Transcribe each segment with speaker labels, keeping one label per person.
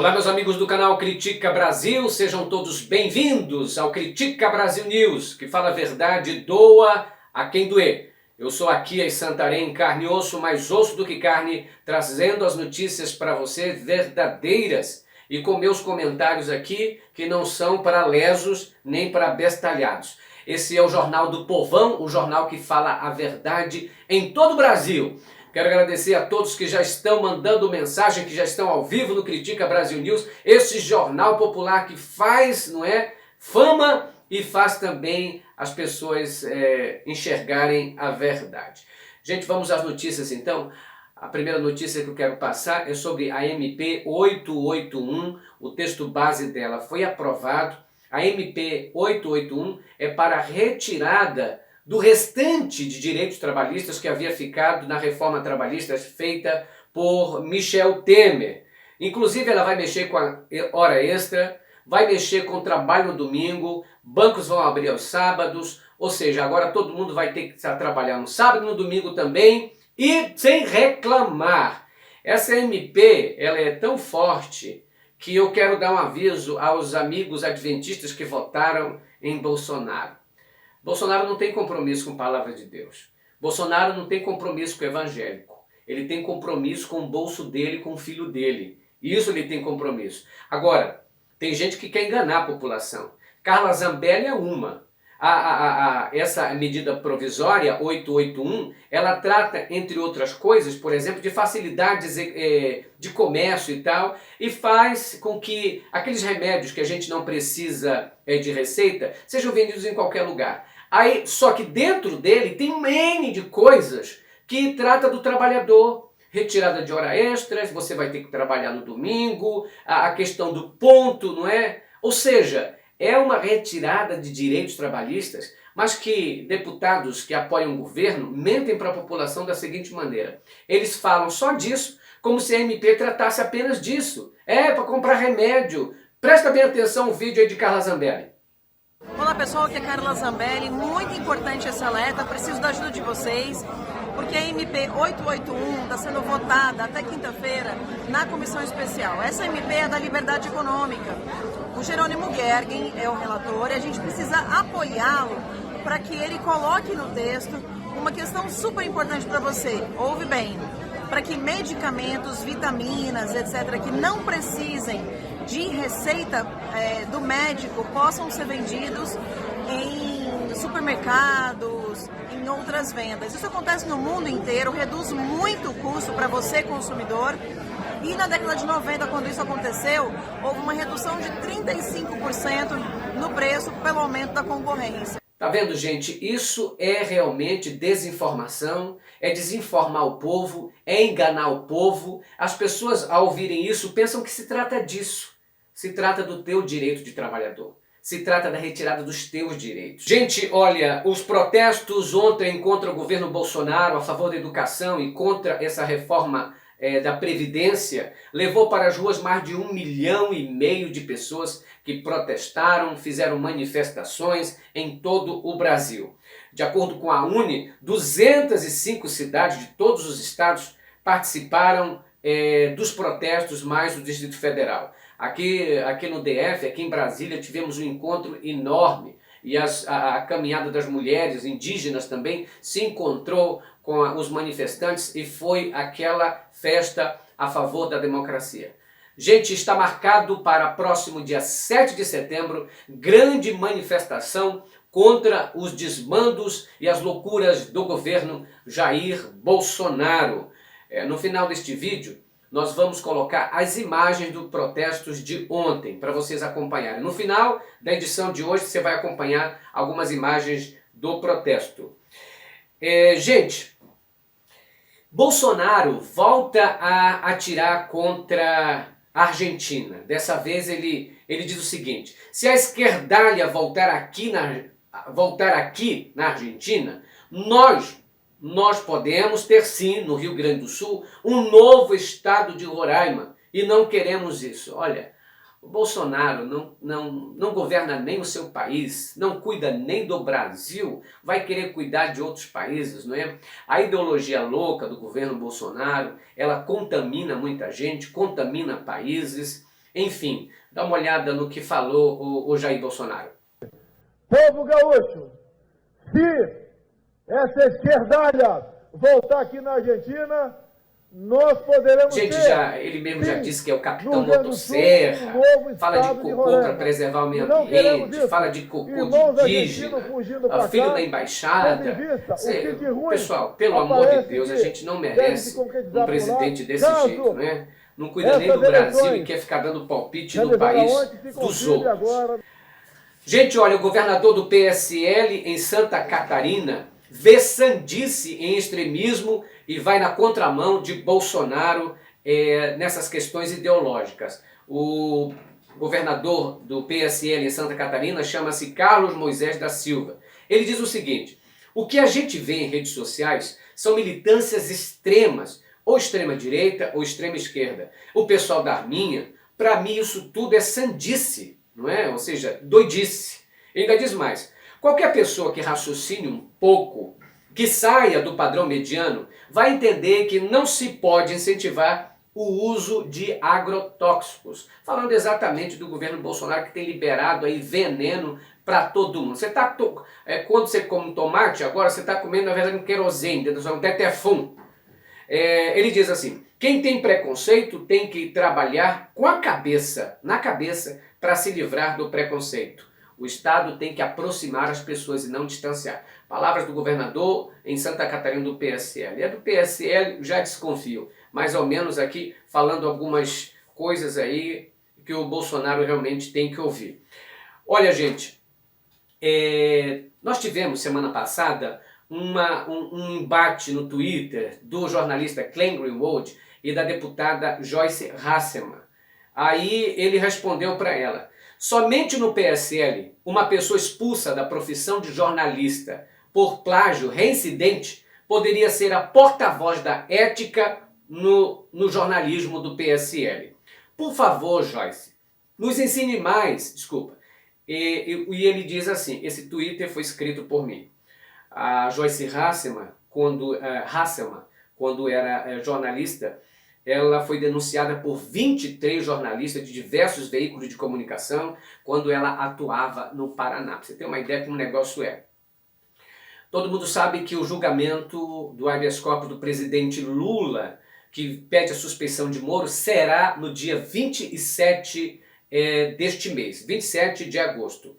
Speaker 1: Olá, meus amigos do canal Critica Brasil, sejam todos bem-vindos ao Critica Brasil News, que fala a verdade, doa a quem doer. Eu sou aqui em Santarém, em carne e osso, mais osso do que carne, trazendo as notícias para você verdadeiras e com meus comentários aqui que não são para lesos nem para bestalhados. Esse é o Jornal do Povão, o jornal que fala a verdade em todo o Brasil. Quero agradecer a todos que já estão mandando mensagem, que já estão ao vivo no Critica Brasil News, esse jornal popular que faz, não é, fama e faz também as pessoas enxergarem a verdade. Gente, vamos às notícias então. A primeira notícia que eu quero passar é sobre a MP 881, o texto base dela foi aprovado. A MP 881 é para a retirada do restante de direitos trabalhistas que havia ficado na reforma trabalhista feita por Michel Temer. Inclusive ela vai mexer com a hora extra, vai mexer com o trabalho no domingo, bancos vão abrir aos sábados, ou seja, agora todo mundo vai ter que trabalhar no sábado e no domingo também e sem reclamar. Essa MP ela é tão forte que eu quero dar um aviso aos amigos adventistas que votaram em Bolsonaro. Bolsonaro não tem compromisso com a palavra de Deus. Bolsonaro não tem compromisso com o evangélico. Ele tem compromisso com o bolso dele, com o filho dele. Isso ele tem compromisso. Agora, tem gente que quer enganar a população. Carla Zambelli é uma. Essa medida provisória 881, ela trata, entre outras coisas, por exemplo, de facilidades de comércio e tal, e faz com que aqueles remédios que a gente não precisa de receita sejam vendidos em qualquer lugar. Aí, só que dentro dele tem um N de coisas que trata do trabalhador. Retirada de hora extras, você vai ter que trabalhar no domingo, a questão do ponto, não é? Ou seja, é uma retirada de direitos trabalhistas, mas que deputados que apoiam o governo mentem para a população da seguinte maneira. Eles falam só disso, como se a MP tratasse apenas disso. É para comprar remédio. Presta bem atenção no vídeo aí de Carla Zambelli.
Speaker 2: Olá pessoal, aqui é Carla Zambelli, muito importante essa alerta, preciso da ajuda de vocês, porque a MP 881 está sendo votada até quinta-feira na comissão especial. Essa MP é da liberdade econômica. O Jerônimo Gergen é o relator e a gente precisa apoiá-lo para que ele coloque no texto uma questão super importante para você. Ouve bem, para que medicamentos, vitaminas, etc., que não precisem de receita do médico possam ser vendidos em supermercados, em outras vendas. Isso acontece no mundo inteiro, reduz muito o custo para você, consumidor. E na década de 90, quando isso aconteceu, houve uma redução de 35% no preço pelo aumento da concorrência.
Speaker 1: Tá vendo, gente? Isso é realmente desinformação, é desinformar o povo, é enganar o povo. As pessoas, ao ouvirem isso, pensam que se trata disso. Se trata do teu direito de trabalhador. Se trata da retirada dos teus direitos. Gente, olha, os protestos ontem contra o governo Bolsonaro a favor da educação e contra essa reforma da Previdência levou para as ruas mais de 1,5 milhão de pessoas que protestaram, fizeram manifestações em todo o Brasil. De acordo com a UNE, 205 cidades de todos os estados participaram dos protestos, mais o Distrito Federal. Aqui no DF, aqui em Brasília, tivemos um encontro enorme e a caminhada das mulheres indígenas também se encontrou com os manifestantes e foi aquela festa a favor da democracia. Gente, está marcado para próximo dia 7 de setembro, grande manifestação contra os desmandos e as loucuras do governo Jair Bolsonaro. No final deste vídeo, nós vamos colocar as imagens dos protestos de ontem, para vocês acompanharem. No final da edição de hoje, você vai acompanhar algumas imagens do protesto. Gente, Bolsonaro volta a atirar contra a Argentina. Dessa vez ele diz o seguinte: se a esquerdalha voltar aqui na Argentina, nós podemos ter sim, no Rio Grande do Sul, um novo estado de Roraima. E não queremos isso. Olha, o Bolsonaro não governa nem o seu país, não cuida nem do Brasil, vai querer cuidar de outros países, não é? A ideologia louca do governo Bolsonaro, ela contamina muita gente, contamina países. Enfim, dá uma olhada no que falou o Jair Bolsonaro.
Speaker 3: Povo gaúcho, se essa esquerdalha voltar aqui na Argentina, nós poderemos
Speaker 1: Gente, ele mesmo já disse que é o capitão Motosserra, fala de cocô para preservar o meio ambiente, fala de cocô de indígena, filho da embaixada. Pessoal, pelo amor de Deus, a gente não merece um presidente desse jeito, né? Não cuida nem do Brasil e quer ficar dando palpite no país dos outros. Gente, olha, o governador do PSL em Santa Catarina vê sandice em extremismo e vai na contramão de Bolsonaro nessas questões ideológicas. O governador do PSL em Santa Catarina chama-se Carlos Moisés da Silva. Ele diz o seguinte: o que a gente vê em redes sociais são militâncias extremas, ou extrema-direita ou extrema-esquerda. O pessoal da Arminha, para mim isso tudo é sandice, não é? Ou seja, doidice. Ele ainda diz mais: qualquer pessoa que raciocine um pouco, que saia do padrão mediano, vai entender que não se pode incentivar o uso de agrotóxicos. Falando exatamente do governo Bolsonaro, que tem liberado aí veneno para todo mundo. Você tá quando você come tomate, agora você está comendo, na verdade, um querosene, um tetefum. Ele diz assim: quem tem preconceito tem que trabalhar com a cabeça, na cabeça, para se livrar do preconceito. O Estado tem que aproximar as pessoas e não distanciar. Palavras do governador em Santa Catarina do PSL. Do PSL já desconfio, mais ou menos aqui falando algumas coisas aí que o Bolsonaro realmente tem que ouvir. Olha, gente, nós tivemos semana passada um embate no Twitter do jornalista Glenn Greenwald e da deputada Joyce Hasselmann. Aí ele respondeu para ela: somente no PSL, uma pessoa expulsa da profissão de jornalista por plágio reincidente poderia ser a porta-voz da ética no jornalismo do PSL. Por favor, Joyce, nos ensine mais. Desculpa. E ele diz assim, esse Twitter foi escrito por mim. A Joyce Hasselmann, quando era jornalista, ela foi denunciada por 23 jornalistas de diversos veículos de comunicação quando ela atuava no Paraná. Pra você ter uma ideia como o negócio é. Todo mundo sabe que o julgamento do habeas corpus do presidente Lula, que pede a suspeição de Moro, será no dia 27 deste mês, 27 de agosto.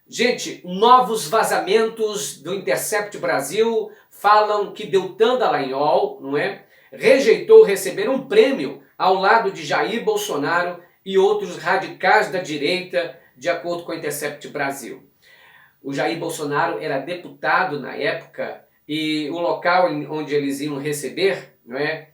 Speaker 1: Gente, novos vazamentos do Intercept Brasil falam que Deltan Dallagnol, não é, rejeitou receber um prêmio ao lado de Jair Bolsonaro e outros radicais da direita, de acordo com o Intercept Brasil. O Jair Bolsonaro era deputado na época e o local onde eles iam receber, não é,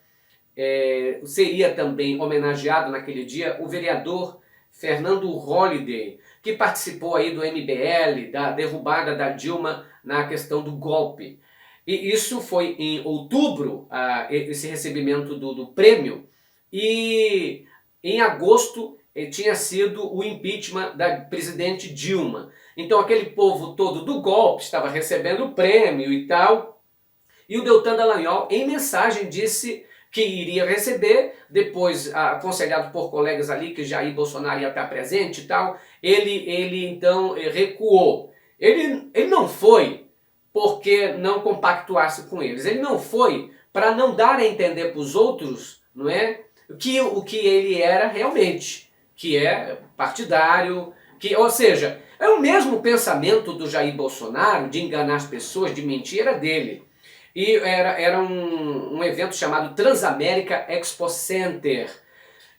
Speaker 1: seria também homenageado naquele dia o vereador Fernando Holliday, que participou aí do MBL, da derrubada da Dilma na questão do golpe. E isso foi em outubro, esse recebimento do prêmio, e em agosto tinha sido o impeachment da presidente Dilma. Então aquele povo todo do golpe estava recebendo o prêmio e tal, e o Deltan Dallagnol, em mensagem, disse que iria receber, depois aconselhado por colegas ali que Jair Bolsonaro ia estar presente e tal, ele então recuou. Ele não foi porque não compactuasse com eles, ele não foi para não dar a entender para os outros, não é, o que ele era realmente, que é partidário, ou seja, é o mesmo pensamento do Jair Bolsonaro de enganar as pessoas, de mentir, era dele. E era um evento chamado Transamérica Expo Center.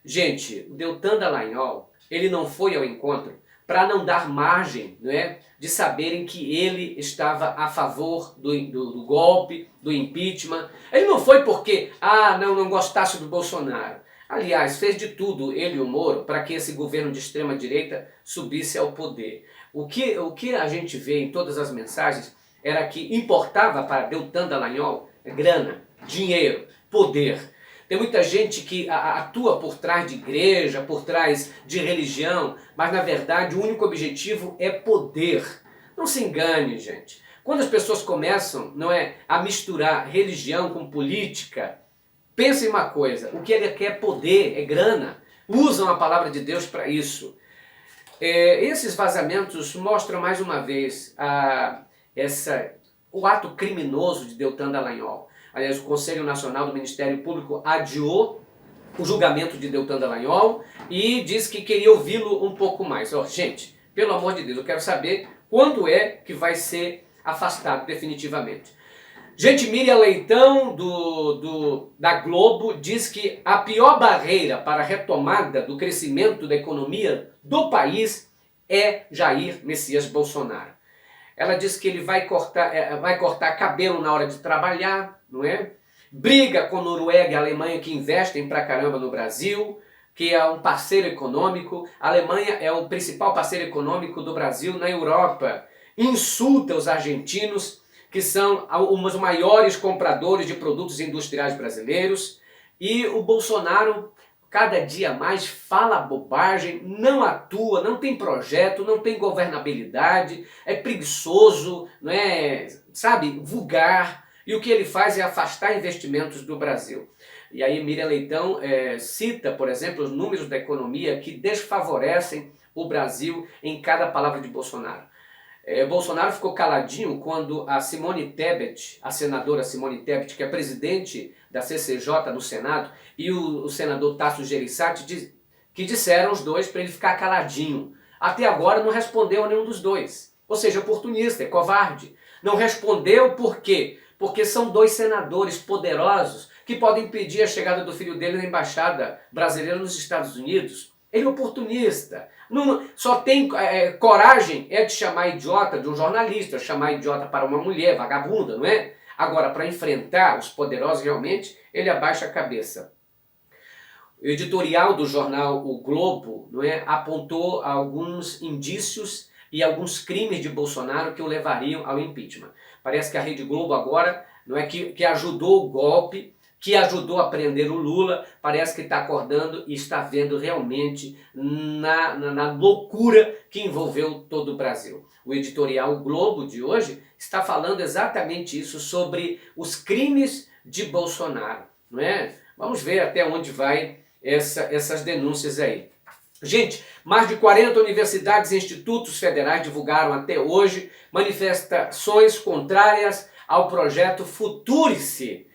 Speaker 1: Gente, o Deltan Dallagnol, ele não foi ao encontro para não dar margem, não é, de saberem que ele estava a favor do golpe, do impeachment. Ele não foi porque, não gostasse do Bolsonaro. Aliás, fez de tudo, ele e o Moro, para que esse governo de extrema-direita subisse ao poder. O que a gente vê em todas as mensagens era que importava para Deltan Dallagnol grana, dinheiro, poder. Tem muita gente que atua por trás de igreja, por trás de religião, mas na verdade o único objetivo é poder. Não se engane, gente. Quando as pessoas começam, não é, a misturar religião com política, pensa em uma coisa: o que ele quer é poder, é grana. usam a palavra de Deus para isso. Esses vazamentos mostram mais uma vez o ato criminoso de Deltan Dallagnol. Aliás, o Conselho Nacional do Ministério Público adiou o julgamento de Deltan Dallagnol e diz que queria ouvi-lo um pouco mais. Gente, pelo amor de Deus, eu quero saber quando é que vai ser afastado definitivamente. Gente, Miriam Leitão, da Globo, diz que a pior barreira para a retomada do crescimento da economia do país é Jair Messias Bolsonaro. Ela diz que ele vai cortar cabelo na hora de trabalhar, não é? Briga com Noruega e Alemanha, que investem pra caramba no Brasil, que é um parceiro econômico. A Alemanha é o principal parceiro econômico do Brasil na Europa. Insulta os argentinos, que são os maiores compradores de produtos industriais brasileiros. E o Bolsonaro, cada dia mais, fala bobagem, não atua, não tem projeto, não tem governabilidade, é preguiçoso, não é, sabe, vulgar. E o que ele faz é afastar investimentos do Brasil. E aí Miriam Leitão cita, por exemplo, os números da economia que desfavorecem o Brasil em cada palavra de Bolsonaro. Bolsonaro ficou caladinho quando a Simone Tebet, a senadora Simone Tebet, que é presidente da CCJ no Senado, e o senador Tasso Gereissati, que disseram os dois para ele ficar caladinho. Até agora não respondeu a nenhum dos dois. Ou seja, oportunista, é covarde. Não respondeu por quê? Porque são dois senadores poderosos que podem impedir a chegada do filho dele na embaixada brasileira nos Estados Unidos. Ele é oportunista. Só tem coragem de chamar idiota de um jornalista, chamar idiota para uma mulher vagabunda, não é? Agora, para enfrentar os poderosos, realmente, ele abaixa a cabeça. O editorial do jornal O Globo, não é, apontou alguns indícios e alguns crimes de Bolsonaro que o levariam ao impeachment. Parece que a Rede Globo agora, não é, que ajudou o golpe, que ajudou a prender o Lula, parece que está acordando e está vendo realmente na loucura que envolveu todo o Brasil. O editorial O Globo de hoje está falando exatamente isso, sobre os crimes de Bolsonaro, não é? Vamos ver até onde vai essas denúncias aí. Gente, mais de 40 universidades e institutos federais divulgaram até hoje manifestações contrárias ao projeto Futurice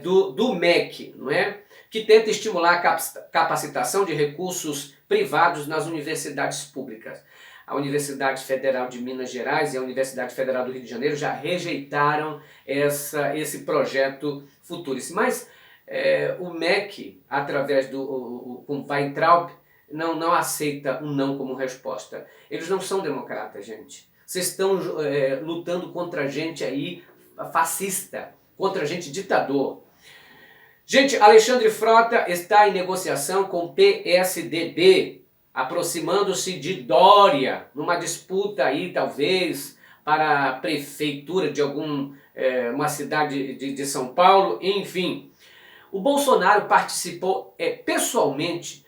Speaker 1: do MEC, não é? Que tenta estimular a capacitação de recursos privados nas universidades públicas. A Universidade Federal de Minas Gerais e a Universidade Federal do Rio de Janeiro já rejeitaram esse projeto Futurice. Mas o MEC, através do Weintraub, não aceita um não como resposta. Eles não são democratas, gente. Vocês estão lutando contra gente aí fascista, contra gente ditador. Gente, Alexandre Frota está em negociação com o PSDB, aproximando-se de Dória, numa disputa aí, talvez, para a prefeitura de uma cidade de São Paulo, enfim. O Bolsonaro participou pessoalmente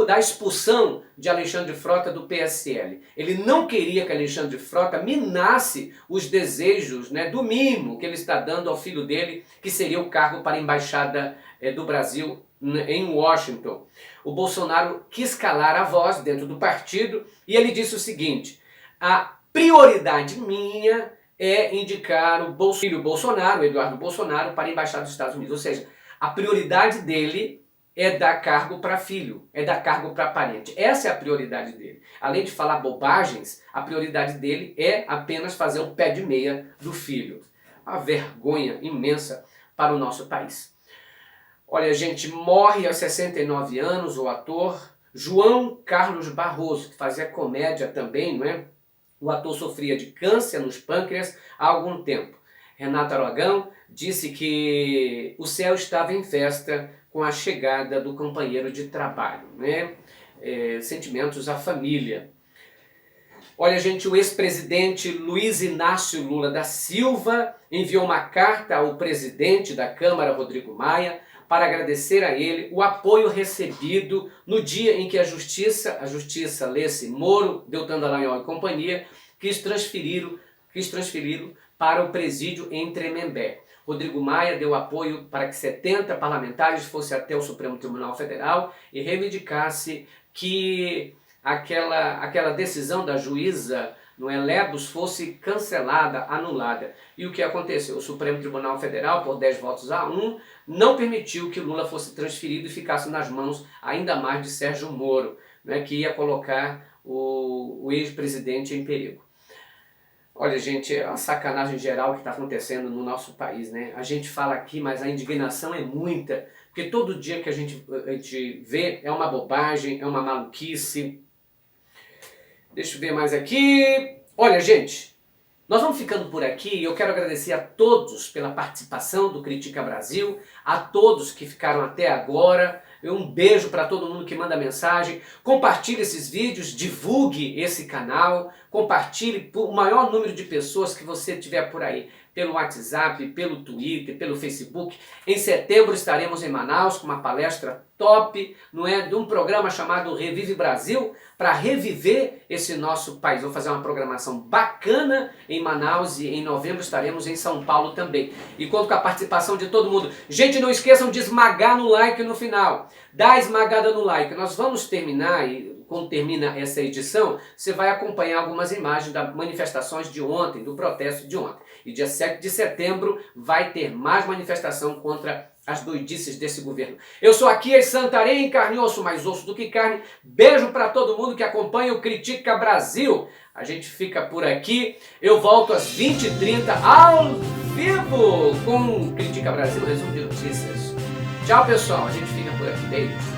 Speaker 1: da expulsão de Alexandre Frota do PSL. Ele não queria que Alexandre Frota minasse os desejos, né, do mimo que ele está dando ao filho dele, que seria o cargo para a Embaixada do Brasil em Washington. O Bolsonaro quis calar a voz dentro do partido e ele disse o seguinte: a prioridade minha é indicar o filho Bolsonaro, o Eduardo Bolsonaro, para a Embaixada dos Estados Unidos. Ou seja, a prioridade dele é dar cargo para filho, é dar cargo para parente. Essa é a prioridade dele. Além de falar bobagens, a prioridade dele é apenas fazer o pé de meia do filho. Uma vergonha imensa para o nosso país. Olha, gente, morre aos 69 anos o ator João Carlos Barroso, que fazia comédia também, não é? O ator sofria de câncer nos pâncreas há algum tempo. Renato Aragão disse que o céu estava em festa com a chegada do companheiro de trabalho, né? Sentimentos à família. Olha, gente, o ex-presidente Luiz Inácio Lula da Silva enviou uma carta ao presidente da Câmara, Rodrigo Maia, para agradecer a ele o apoio recebido no dia em que a Justiça, lê-se Moro, Deltan Dallagnol e companhia, quis transferi-lo para o presídio em Tremembé. Rodrigo Maia deu apoio para que 70 parlamentares fossem até o Supremo Tribunal Federal e reivindicasse que aquela decisão da juíza, não é, Lebos, fosse cancelada, anulada. E o que aconteceu? O Supremo Tribunal Federal, por 10 votos a 1, não permitiu que Lula fosse transferido e ficasse nas mãos ainda mais de Sérgio Moro, né, que ia colocar o ex-presidente em perigo. Olha, gente, é uma sacanagem geral que está acontecendo no nosso país, né? A gente fala aqui, mas a indignação é muita, porque todo dia que a gente vê é uma bobagem, é uma maluquice. Deixa eu ver mais aqui. Olha, gente, nós vamos ficando por aqui. Eu quero agradecer a todos pela participação do Critica Brasil, a todos que ficaram até agora. Um beijo para todo mundo que manda mensagem. Compartilhe esses vídeos, divulgue esse canal, compartilhe para o maior número de pessoas que você tiver por aí, pelo WhatsApp, pelo Twitter, pelo Facebook. Em setembro estaremos em Manaus com uma palestra top, não é, de um programa chamado Revive Brasil, para reviver esse nosso país. Vou fazer uma programação bacana em Manaus e em novembro estaremos em São Paulo também. E conto com a participação de todo mundo. Gente, não esqueçam de esmagar no like no final. Dá a esmagada no like. Nós vamos terminar, e quando termina essa edição, você vai acompanhar algumas imagens das manifestações de ontem, do protesto de ontem. E dia 7 de setembro vai ter mais manifestação contra as doidices desse governo. Eu sou aqui em Santarém, carne e osso, mais osso do que carne. Beijo para todo mundo que acompanha o Critica Brasil. A gente fica por aqui. Eu volto às 20h30 ao vivo com o Critica Brasil, resumo de notícias. Tchau, pessoal. A gente fica por aqui. Beijo.